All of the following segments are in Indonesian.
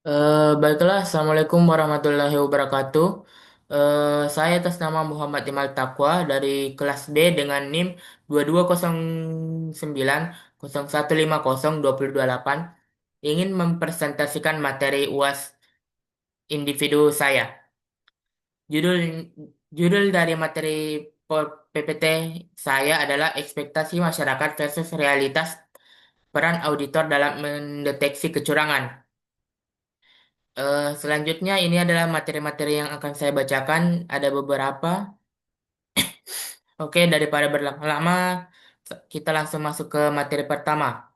Baiklah, Assalamualaikum warahmatullahi wabarakatuh. Saya atas nama Muhammad Imal Taqwa dari kelas B dengan NIM 2209 0150 2028 ingin mempresentasikan materi UAS individu saya. Judul judul dari materi PPT saya adalah ekspektasi masyarakat versus realitas peran auditor dalam mendeteksi kecurangan. Selanjutnya ini adalah materi-materi yang akan saya bacakan. Ada beberapa. Oke, daripada berlama-lama, kita langsung masuk ke materi pertama.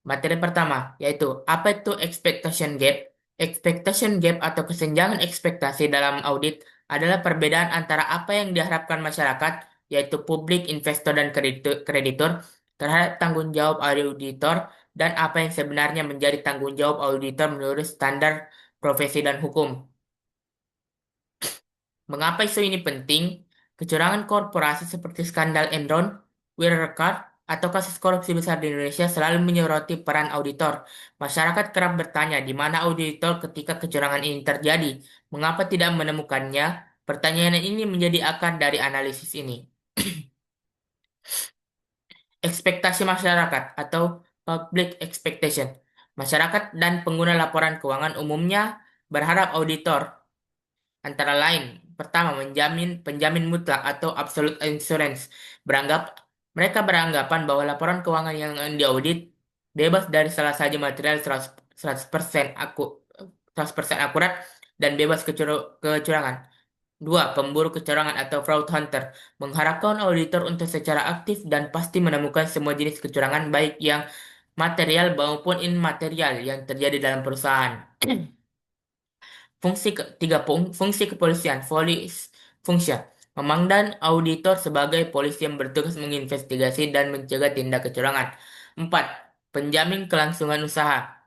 Materi pertama yaitu apa itu expectation gap? Expectation gap atau kesenjangan ekspektasi dalam audit adalah perbedaan antara apa yang diharapkan masyarakat, yaitu publik, investor, dan kreditur, terhadap tanggung jawab auditor dan apa yang sebenarnya menjadi tanggung jawab auditor menurut standar profesi dan hukum. Mengapa isu ini penting? Kecurangan korporasi seperti skandal Enron, Wirecard, atau kasus korupsi besar di Indonesia selalu menyoroti peran auditor. Masyarakat kerap bertanya di mana auditor ketika kecurangan ini terjadi. Mengapa tidak menemukannya? Pertanyaan ini menjadi akar dari analisis ini. Ekspektasi masyarakat atau public expectation. Masyarakat dan pengguna laporan keuangan umumnya berharap auditor antara lain, pertama, penjamin mutlak atau absolute insurance. Beranggap Mereka beranggapan bahwa laporan keuangan yang diaudit bebas dari salah saja material 100% 100% akurat dan bebas kecurangan. Dua, pemburu kecurangan atau fraud hunter mengharapkan auditor untuk secara aktif dan pasti menemukan semua jenis kecurangan baik yang material maupun immaterial yang terjadi dalam perusahaan. Fungsi kepolisian, police function. Memandang auditor sebagai polisi yang bertugas menginvestigasi dan mencegah tindak kecurangan. 4. Penjamin kelangsungan usaha.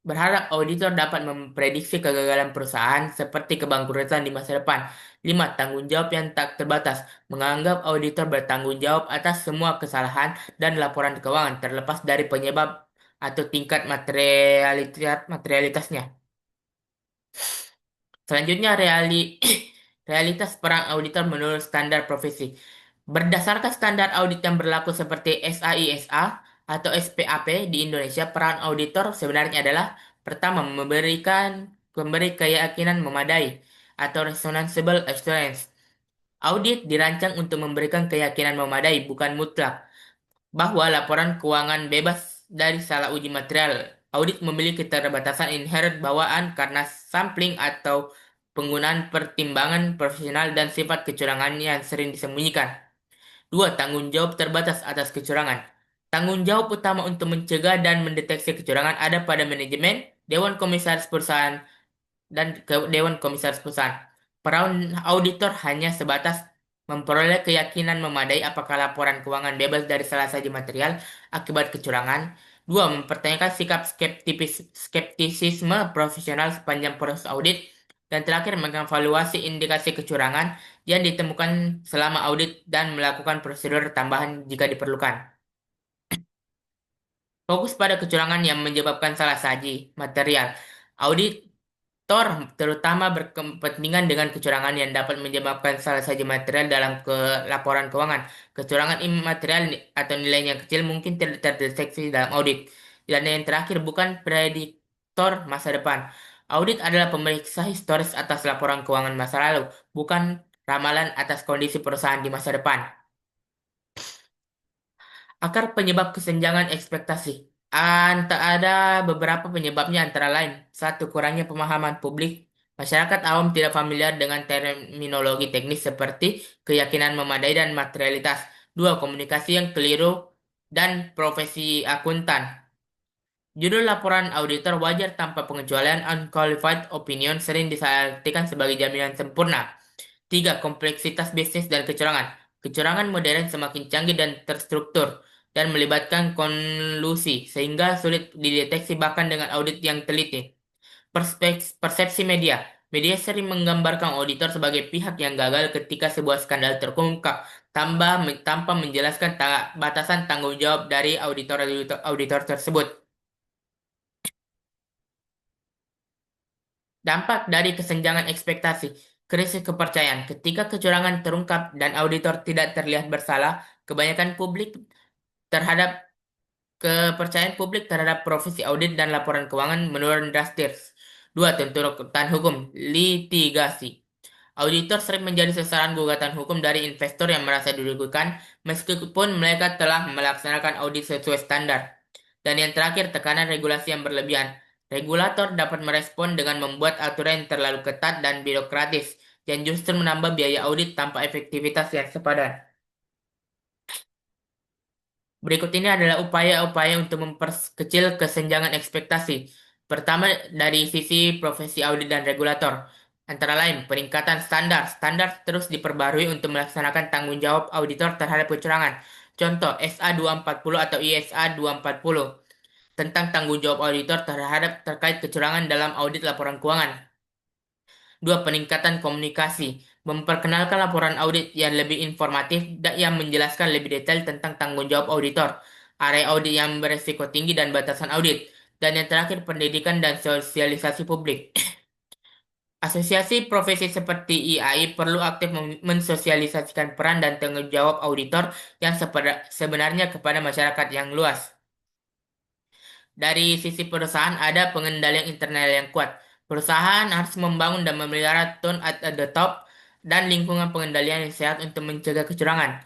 Berharap auditor dapat memprediksi kegagalan perusahaan seperti kebangkrutan di masa depan. 5. Tanggung jawab yang tak terbatas. Menganggap auditor bertanggung jawab atas semua kesalahan dan laporan keuangan terlepas dari penyebab atau tingkat materialitasnya. Selanjutnya, realitas peran auditor menurut standar profesi. Berdasarkan standar audit yang berlaku seperti SAISA atau SPAP di Indonesia, peran auditor sebenarnya adalah pertama, memberi keyakinan memadai atau responsible assurance. Audit dirancang untuk memberikan keyakinan memadai, bukan mutlak, bahwa laporan keuangan bebas dari salah uji material. Audit memiliki keterbatasan inherent bawaan karena sampling atau penggunaan pertimbangan profesional dan sifat kecurangan yang sering disembunyikan. Dua, tanggung jawab terbatas atas kecurangan. Tanggung jawab utama untuk mencegah dan mendeteksi kecurangan ada pada manajemen, Dewan Komisaris Perusahaan, dan ke Dewan Komisaris Perusahaan. Peran auditor hanya sebatas memperoleh keyakinan memadai apakah laporan keuangan bebas dari salah satu material akibat kecurangan. Dua, mempertanyakan sikap skeptisisme profesional sepanjang proses audit. Dan terakhir, mengevaluasi indikasi kecurangan yang ditemukan selama audit dan melakukan prosedur tambahan jika diperlukan. Fokus pada kecurangan yang menyebabkan salah saji material. Audit terutama berkepentingan dengan kecurangan yang dapat menyebabkan salah satu material dalam laporan keuangan. Kecurangan immaterial atau nilainya kecil mungkin tidak terdeteksi dalam audit. Dan yang terakhir, bukan prediktor masa depan. Audit adalah pemeriksa historis atas laporan keuangan masa lalu, bukan ramalan atas kondisi perusahaan di masa depan. Akar penyebab kesenjangan ekspektasi. Ada beberapa penyebabnya antara lain. Satu, kurangnya pemahaman publik. Masyarakat awam tidak familiar dengan terminologi teknis seperti keyakinan memadai dan materialitas. Dua, komunikasi yang keliru dan profesi akuntan. Judul laporan auditor wajar tanpa pengecualian unqualified opinion sering disartikan sebagai jaminan sempurna. Tiga, kompleksitas bisnis dan kecurangan. Kecurangan modern semakin canggih dan terstruktur dan melibatkan kolusi sehingga sulit dideteksi bahkan dengan audit yang teliti. Persepsi media. Media sering menggambarkan auditor sebagai pihak yang gagal ketika sebuah skandal terungkap tanpa menjelaskan batasan tanggung jawab dari auditor tersebut. Dampak dari kesenjangan ekspektasi, krisis kepercayaan. Ketika kecurangan terungkap dan auditor tidak terlihat bersalah, kebanyakan publik terhadap kepercayaan publik terhadap profesi audit dan laporan keuangan menurun drastis. Dua, tuntutan hukum, litigasi. Auditor sering menjadi sasaran gugatan hukum dari investor yang merasa dirugikan meskipun mereka telah melaksanakan audit sesuai standar. Dan yang terakhir, tekanan regulasi yang berlebihan. Regulator dapat merespon dengan membuat aturan yang terlalu ketat dan birokratis, yang justru menambah biaya audit tanpa efektivitas yang sepadan. Berikut ini adalah upaya-upaya untuk memperkecil kesenjangan ekspektasi. Pertama, dari sisi profesi audit dan regulator. Antara lain, peningkatan standar. Standar terus diperbarui untuk melaksanakan tanggung jawab auditor terhadap kecurangan. Contoh, SA 240 atau ISA 240 tentang tanggung jawab auditor terkait kecurangan dalam audit laporan keuangan. Dua, peningkatan komunikasi. Memperkenalkan laporan audit yang lebih informatif dan yang menjelaskan lebih detail tentang tanggung jawab auditor, area audit yang beresiko tinggi dan batasan audit. Dan yang terakhir, pendidikan dan sosialisasi publik. Asosiasi profesi seperti IAI perlu aktif mensosialisasikan peran dan tanggung jawab auditor yang sebenarnya kepada masyarakat yang luas. Dari sisi perusahaan ada pengendalian internal yang kuat. Perusahaan harus membangun dan memelihara tone at the top dan lingkungan pengendalian yang sehat untuk mencegah kecurangan.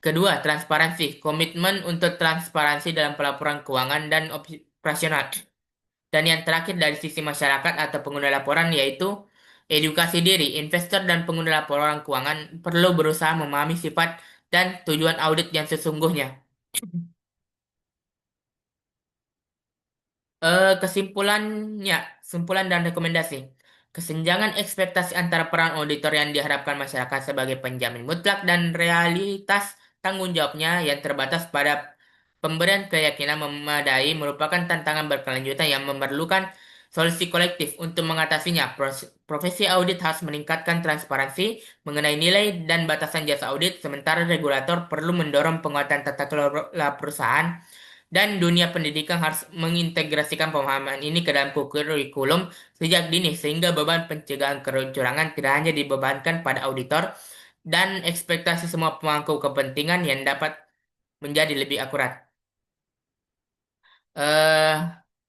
Kedua, transparansi. Komitmen untuk transparansi dalam pelaporan keuangan dan operasional. Dan yang terakhir dari sisi masyarakat atau pengguna laporan yaitu edukasi diri. Investor dan pengguna laporan keuangan perlu berusaha memahami sifat dan tujuan audit yang sesungguhnya. Kesimpulannya, kesimpulan dan rekomendasi. Kesenjangan ekspektasi antara peran auditor yang diharapkan masyarakat sebagai penjamin mutlak dan realitas tanggung jawabnya yang terbatas pada pemberian keyakinan memadai merupakan tantangan berkelanjutan yang memerlukan solusi kolektif untuk mengatasinya. Profesi audit harus meningkatkan transparansi mengenai nilai dan batasan jasa audit, sementara regulator perlu mendorong penguatan tata kelola perusahaan dan dunia pendidikan harus mengintegrasikan pemahaman ini ke dalam kurikulum sejak dini sehingga beban pencegahan kecurangan tidak hanya dibebankan pada auditor dan ekspektasi semua pemangku kepentingan yang dapat menjadi lebih akurat. Eh,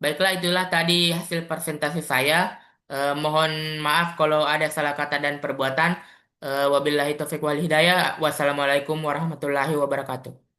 Baiklah itulah tadi hasil presentasi saya. Mohon maaf kalau ada salah kata dan perbuatan. Wabillahi taufiq wal hidayah. Wassalamualaikum warahmatullahi wabarakatuh.